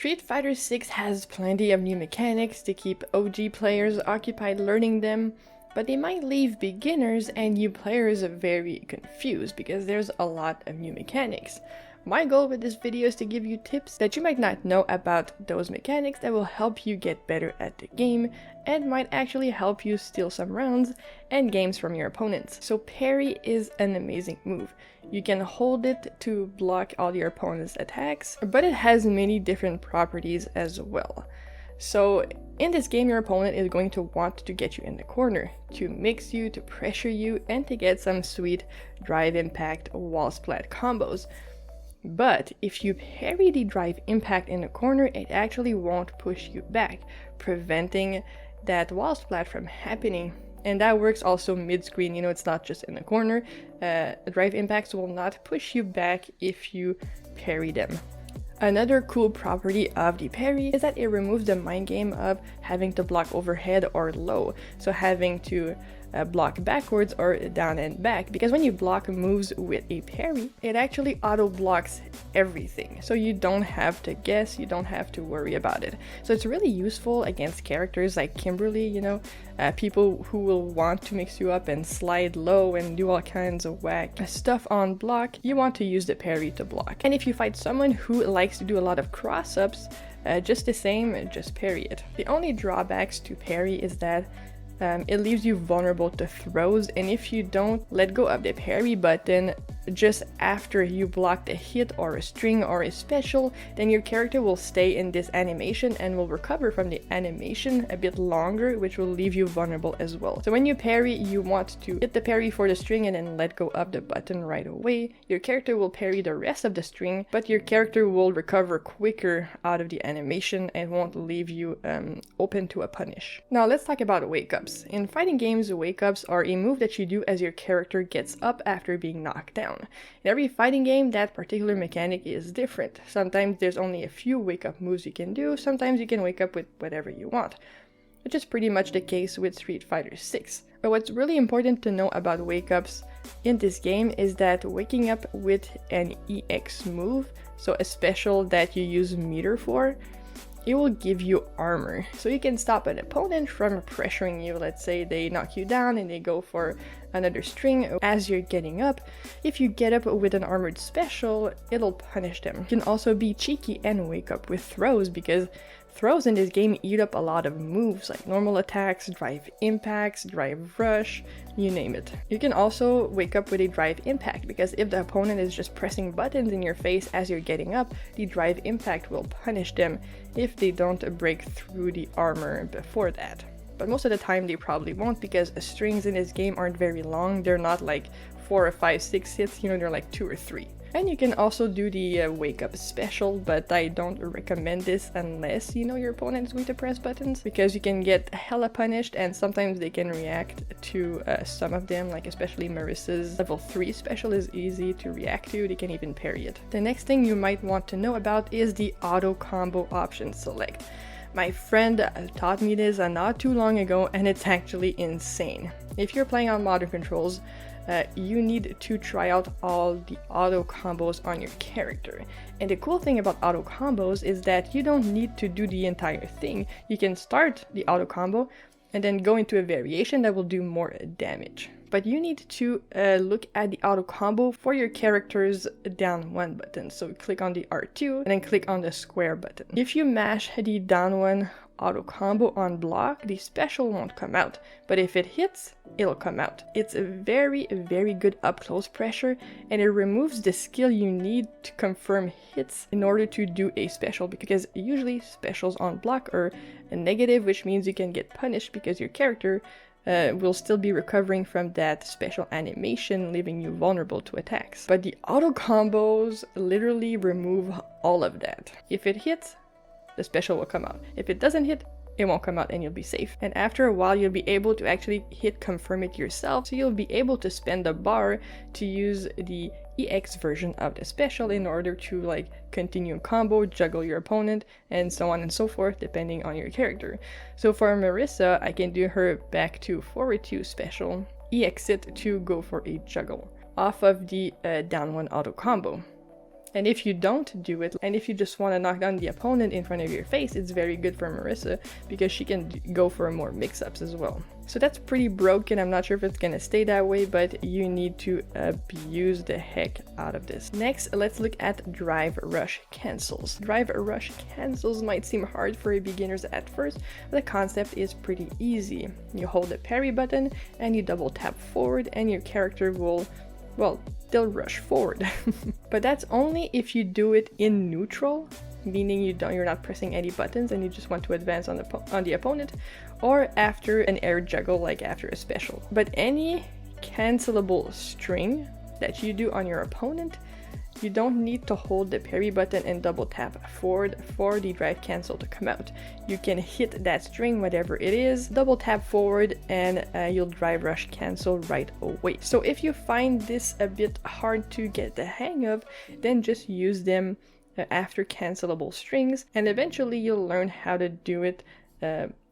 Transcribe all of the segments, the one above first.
Street Fighter 6 has plenty of new mechanics to keep OG players occupied learning them, but they might leave beginners and new players very confused because there's a lot of new mechanics. My goal with this video is to give you tips that you might not know about those mechanics that will help you get better at the game and might actually help you steal some rounds and games from your opponents. So parry is an amazing move. You can hold it to block all your opponent's attacks, but it has many different properties as well. So in this game, your opponent is going to want to get you in the corner, to mix you, to pressure you, and to get some sweet drive impact wall splat combos. But if you parry the drive impact in the corner, it actually won't push you back, preventing that wall splat from happening. And that works also mid-screen, it's not just in the corner. Drive impacts will not push you back if you parry them. Another cool property of the parry is that it removes the mind game of having to block overhead or low, so having to block backwards or down and back, because when you block moves with a parry, it actually auto blocks everything, so you don't have to guess, you don't have to worry about it. So it's really useful against characters like Kimberly, people who will want to mix you up and slide low and do all kinds of whack stuff on block. You want to use the parry to block. And if you fight someone who likes to do a lot of cross-ups, just the same, just parry it. The only drawbacks to parry is that it leaves you vulnerable to throws, and if you don't let go of the parry button just after you block a hit or a string or a special, then your character will stay in this animation and will recover from the animation a bit longer, which will leave you vulnerable as well. So when you parry, you want to hit the parry for the string and then let go of the button right away. Your character will parry the rest of the string, but your character will recover quicker out of the animation and won't leave you open to a punish. Now let's talk about wake-ups. In fighting games, wake-ups are a move that you do as your character gets up after being knocked down. In every fighting game, that particular mechanic is different. Sometimes there's only a few wake-up moves you can do, sometimes you can wake up with whatever you want, which is pretty much the case with Street Fighter 6. But what's really important to know about wake-ups in this game is that waking up with an EX move, so a special that you use meter for, it will give you armor, so you can stop an opponent from pressuring you. Let's say they knock you down and they go for another string as you're getting up. If you get up with an armored special, it'll punish them. You can also be cheeky and wake up with throws, because throws in this game eat up a lot of moves like normal attacks, drive impacts, drive rush, you name it. You can also wake up with a drive impact, because if the opponent is just pressing buttons in your face as you're getting up, the drive impact will punish them if they don't break through the armor before that. But most of the time they probably won't, because strings in this game aren't very long. They're not like 4 or 5, 6 hits, they're like 2 or 3. And you can also do the wake up special, but I don't recommend this unless you know your opponent is going to press buttons, because you can get hella punished and sometimes they can react to some of them, like especially Marissa's level 3 special is easy to react to, they can even parry it. The next thing you might want to know about is the auto combo option select. My friend taught me this not too long ago, and it's actually insane. If you're playing on modern controls, you need to try out all the auto combos on your character. And the cool thing about auto combos is that you don't need to do the entire thing. You can start the auto combo and then go into a variation that will do more damage. But you need to look at the auto combo for your character's down 1 button. So click on the R2 and then click on the square button. If you mash the down 1 auto combo on block, the special won't come out, but if it hits, it'll come out. It's a very, very good up close pressure, and it removes the skill you need to confirm hits in order to do a special, because usually specials on block are a negative, which means you can get punished because your character will still be recovering from that special animation, leaving you vulnerable to attacks. But the auto combos literally remove all of that. If it hits, the special will come out. If it doesn't hit, it won't come out and you'll be safe. And after a while, you'll be able to actually hit confirm it yourself, so you'll be able to spend a bar to use the EX version of the special in order to continue a combo, juggle your opponent, and so on and so forth, depending on your character. So for Marissa, I can do her back to forward 2 special, EX it to go for a juggle off of the down 1 auto combo. And if you don't do it, and if you just want to knock down the opponent in front of your face, it's very good for Marissa because she can go for more mix-ups as well. So that's pretty broken. I'm not sure if it's gonna stay that way, but you need to abuse the heck out of this. Next, let's look at drive rush cancels. Drive rush cancels might seem hard for beginners at first, but the concept is pretty easy. You hold the parry button and you double tap forward and your character will, well, they'll rush forward. But that's only if you do it in neutral, meaning you're not pressing any buttons and you just want to advance on the opponent, or after an air juggle, like after a special. But any cancelable string that you do on your opponent, you don't need to hold the parry button and double tap forward for the drive cancel to come out. You can hit that string, whatever it is, double tap forward, and you'll drive rush cancel right away. So if you find this a bit hard to get the hang of, then just use them after cancelable strings, and eventually you'll learn how to do it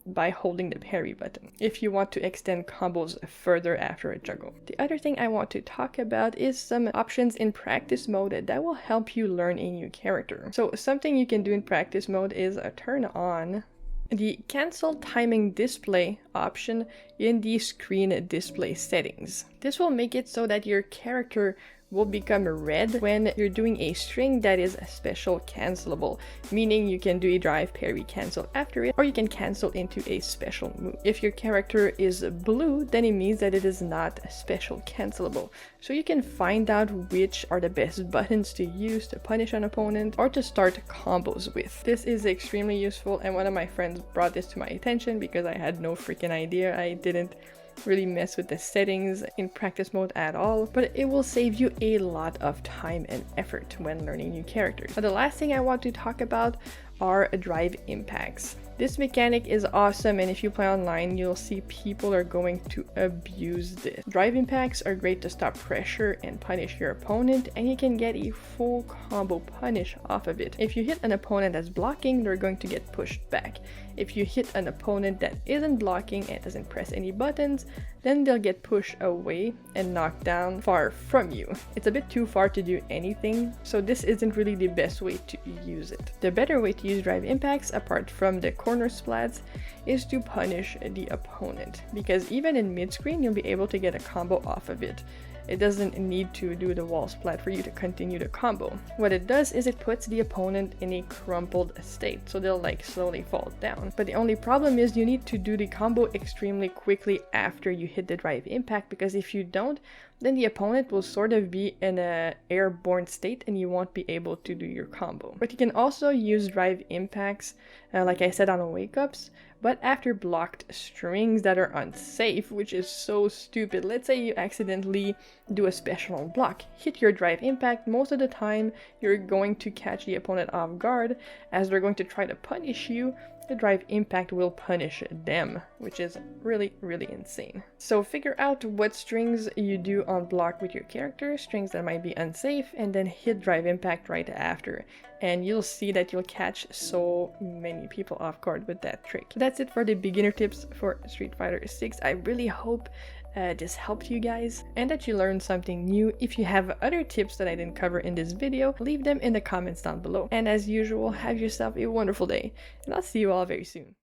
by holding the parry button if you want to extend combos further after a juggle. The other thing I want to talk about is some options in practice mode that will help you learn a new character. So something you can do in practice mode is turn on the cancel timing display option in the screen display settings. This will make it so that your character will become red when you're doing a string that is special cancelable, meaning you can do a drive parry cancel after it, or you can cancel into a special move. If your character is blue, then it means that it is not special cancelable. So you can find out which are the best buttons to use to punish an opponent or to start combos with. This is extremely useful, and one of my friends brought this to my attention because I had no freaking idea. I didn't really mess with the settings in practice mode at all, but it will save you a lot of time and effort when learning new characters. Now, the last thing I want to talk about are drive impacts. This mechanic is awesome, and if you play online, you'll see people are going to abuse this. Drive impacts are great to stop pressure and punish your opponent, and you can get a full combo punish off of it. If you hit an opponent that's blocking, they're going to get pushed back. If you hit an opponent that isn't blocking and doesn't press any buttons, then they'll get pushed away and knocked down far from you. It's a bit too far to do anything, so this isn't really the best way to use it. The better way to use drive impacts, apart from the corner splats, is to punish the opponent, because even in mid-screen you'll be able to get a combo off of it. It doesn't need to do the wall splat for you to continue the combo. What it does is it puts the opponent in a crumpled state, so they'll like slowly fall down. But the only problem is you need to do the combo extremely quickly after you hit the drive impact, because if you don't, then the opponent will sort of be in an airborne state and you won't be able to do your combo. But you can also use drive impacts, like I said, on wake-ups, but after blocked strings that are unsafe, which is so stupid. Let's say you accidentally do a special on block, hit your drive impact. Most of the time you're going to catch the opponent off guard as they're going to try to punish you. The drive impact will punish them, which is really, really insane. So figure out what strings you do on block with your character, strings that might be unsafe, and then hit drive impact right after. And you'll see that you'll catch so many people off guard with that trick. That's it for the beginner tips for Street Fighter 6. I really hope this helped you guys and that you learned something new. If you have other tips that I didn't cover in this video, leave them in the comments down below. And as usual, have yourself a wonderful day, and I'll see you all very soon.